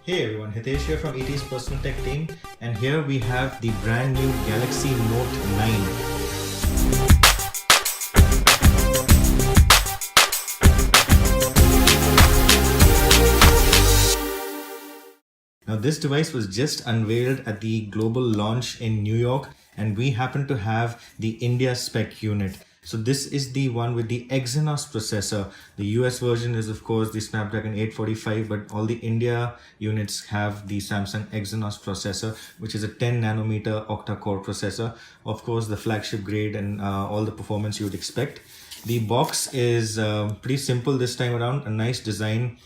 Hey everyone, Hitesh here from ET's personal tech team, and here we have the brand new Galaxy Note 9. Now this device was just unveiled at the global launch in New York, and we happen to have the India spec unit. So this is the one with the Exynos processor. The US version is of course the Snapdragon 845, but all the India units have the Samsung Exynos processor, which is a 10 nanometer octa-core processor. Of course, the flagship grade and all the performance you would expect. The box is pretty simple this time around, a nice design.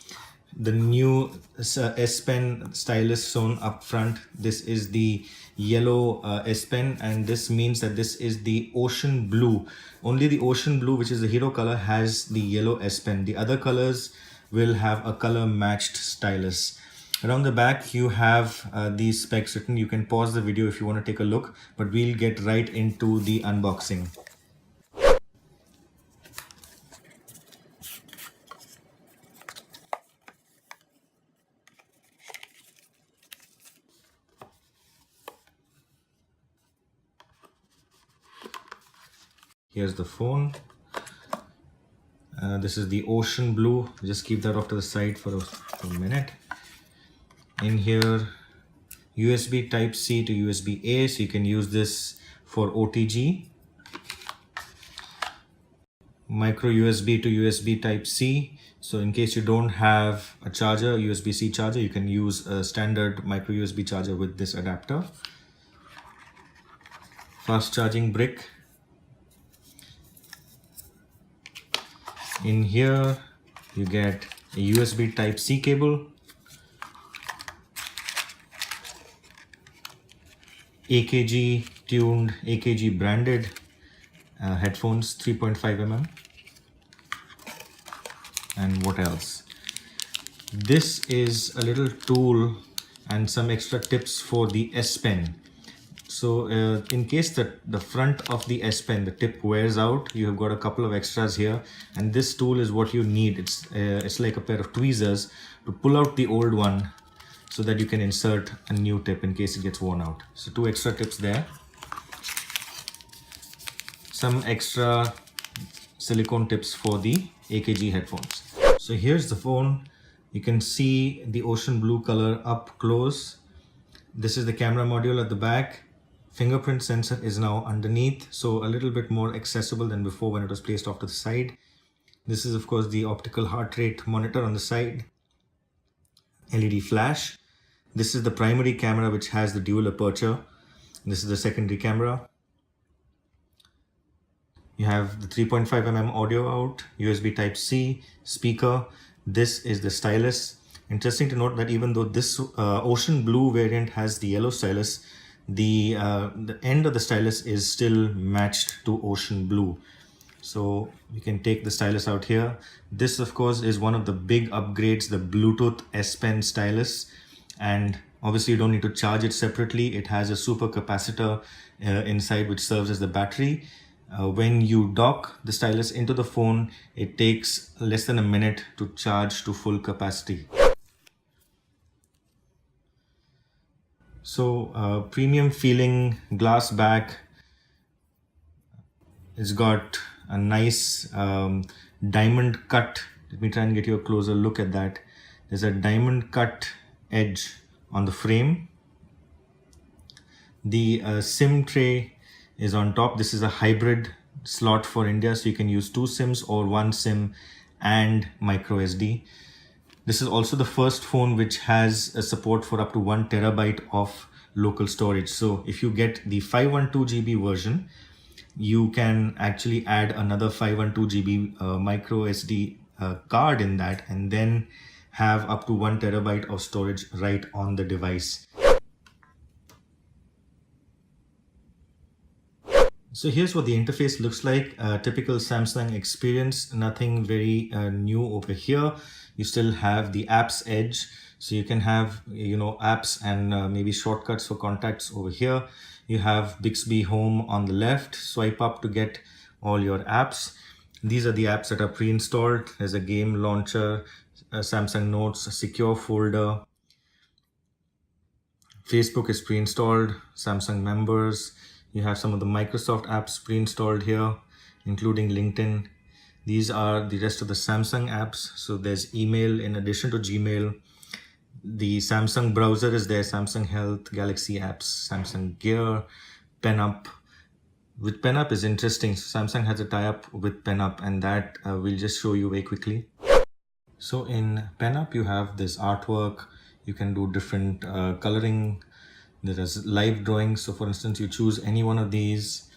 The new S Pen stylus shown up front. This is the yellow S Pen, and this means that this is the ocean blue. Only the ocean blue, which is the hero color, has the yellow S Pen. The other colors will have a color matched stylus. Around the back you have these specs written. You can pause the video if you want to take a look, but we'll get right into the unboxing. Here's the phone. This is the ocean blue. Just keep that off to the side for a minute. In here, USB Type-C to USB-A, so you can use this for OTG. Micro USB to USB Type-C. So in case you don't have a charger, USB-C charger, you can use a standard micro USB charger with this adapter. Fast charging brick. In here you get a USB Type-C cable, AKG tuned, AKG branded headphones, 3.5 mm. And what else? This is a little tool and some extra tips for the S Pen. So in case that the front of the S Pen, the tip wears out, you have got a couple of extras here, and this tool is what you need. It's like a pair of tweezers to pull out the old one so that you can insert a new tip in case it gets worn out. So 2 extra tips there. Some extra silicone tips for the AKG headphones. So here's the phone. You can see the ocean blue color up close. This is the camera module at the back. Fingerprint sensor is now underneath, so a little bit more accessible than before when it was placed off to the side. This is of course the optical heart rate monitor on the side. LED flash. This is the primary camera, which has the dual aperture. This is the secondary camera. You have the 3.5 mm audio out, USB Type-C, speaker. This is the stylus. Interesting to note that even though this ocean blue variant has the yellow stylus, the end of the stylus is still matched to ocean blue. So you can take the stylus out here. This of course is one of the big upgrades, the Bluetooth S Pen stylus, and obviously you don't need to charge it separately. It has a super capacitor inside, which serves as the battery. When you dock the stylus into the phone, it takes less than a minute to charge to full capacity. So premium feeling glass back. It's got a nice diamond cut. Let me try and get you a closer look at that. There's a diamond cut edge on the frame. The SIM tray is on top. This is a hybrid slot for India, so you can use 2 SIMs or 1 SIM and micro SD. This is also the first phone which has a support for up to 1 terabyte of local storage. So if you get the 512 GB version, you can actually add another 512 GB micro SD card in that, and then have up to 1 terabyte of storage right on the device. So here's what the interface looks like. Typical Samsung experience, nothing very new over here. You still have the apps edge, so you can have apps and maybe shortcuts for contacts over here. You have Bixby Home on the left. Swipe up to get all your apps. These are the apps that are pre-installed. There's a game launcher, Samsung Notes, a secure folder, Facebook is pre-installed, Samsung members. You have some of the Microsoft apps pre-installed here, including LinkedIn. These are the rest of the Samsung apps. So there's email in addition to Gmail. The Samsung browser is there, Samsung Health, Galaxy apps, Samsung Gear, PenUp. With PenUp is interesting. Samsung has a tie-up with PenUp, and that we'll just show you very quickly. So in PenUp, you have this artwork. You can do different coloring. There is live drawing. So for instance, you choose any one of these.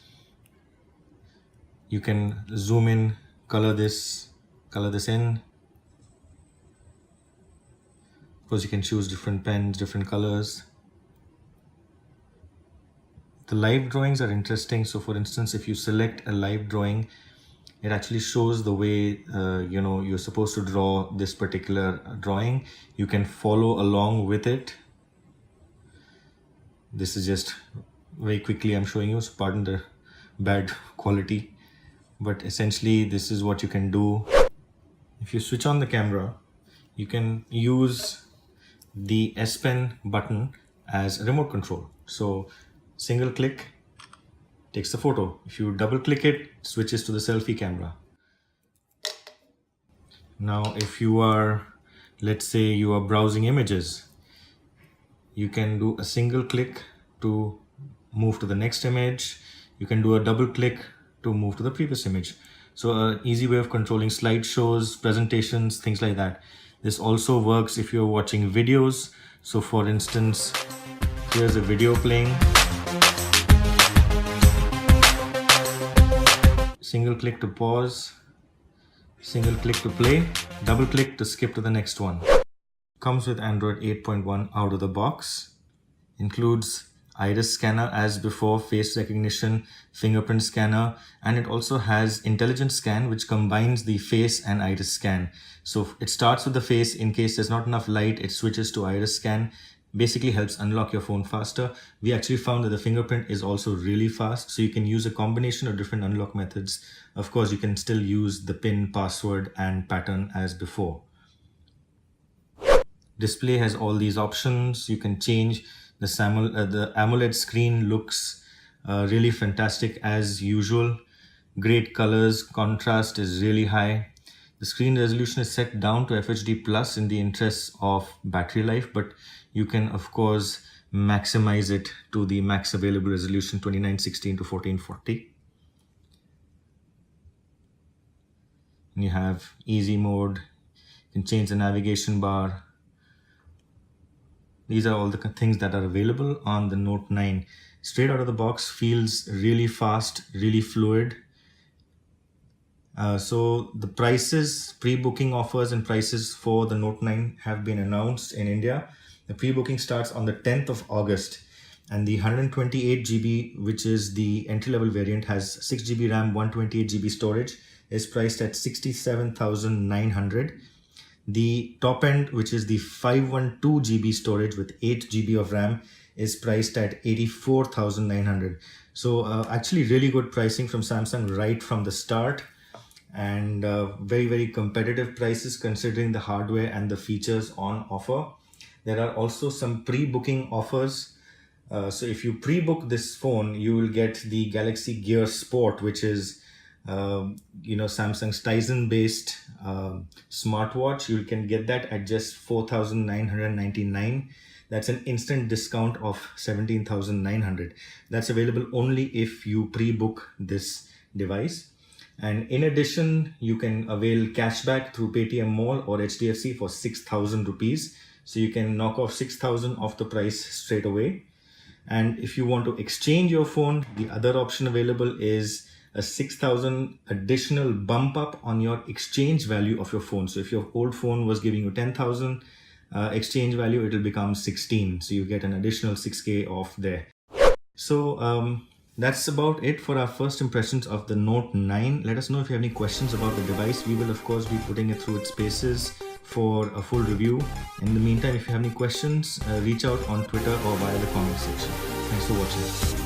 You can zoom in, color this in. Of course, you can choose different pens, different colors. The live drawings are interesting. So for instance, if you select a live drawing, it actually shows the way you're supposed to draw this particular drawing. You can follow along with it. This is just very quickly I'm showing you, so pardon the bad quality, but essentially this is what you can do. If you switch on the camera, you can use the S Pen button as a remote control. So single click takes the photo. If you double click it, switches to the selfie camera. Now if you are, let's say you are browsing images, you can do a single click to move to the next image. You can do a double click to move to the previous image. So an easy way of controlling slideshows, presentations, things like that. This also works if you're watching videos. So for instance, here's a video playing. Single click to pause, single click to play, double click to skip to the next one. Comes with Android 8.1 out of the box. Includes iris scanner as before, face recognition, fingerprint scanner, and it also has intelligent scan, which combines the face and iris scan. So it starts with the face. In case there's not enough light, it switches to iris scan. Basically helps unlock your phone faster. We actually found that the fingerprint is also really fast, so you can use a combination of different unlock methods. Of course, you can still use the PIN, password, and pattern as before. Display has all these options. You can change the AMOLED screen. Looks really fantastic as usual. Great colors, contrast is really high. The screen resolution is set down to FHD plus in the interest of battery life, but you can of course maximize it to the max available resolution, 2916 to 1440. And you have easy mode. You can change the navigation bar. These are all the things that are available on the Note 9. Straight out of the box, feels really fast, really fluid. So the prices, pre-booking offers and prices for the Note 9 have been announced in India. The pre-booking starts on the 10th of August, and the 128 GB, which is the entry-level variant, has 6 GB RAM, 128 GB storage, is priced at 67,900. The top end, which is the 512 GB storage with 8 GB of RAM, is priced at 84,900. So actually really good pricing from Samsung right from the start, and very, very competitive prices considering the hardware and the features on offer. There are also some pre-booking offers. So if you pre-book this phone, you will get the Galaxy Gear Sport, which is Samsung's Tizen based smartwatch. You can get that at just 4,999. That's an instant discount of 17,900. That's available only if you pre-book this device. And in addition, you can avail cashback through Paytm Mall or HDFC for 6,000 rupees. So you can knock off 6,000 off the price straight away. And if you want to exchange your phone, the other option available is a 6,000 additional bump up on your exchange value of your phone. So if your old phone was giving you 10,000 exchange value, it will become 16. So you get an additional 6K off there. So that's about it for our first impressions of the Note 9. Let us know if you have any questions about the device. We will of course be putting it through its paces for a full review. In the meantime, if you have any questions, reach out on Twitter or via the comment section. Thanks for watching.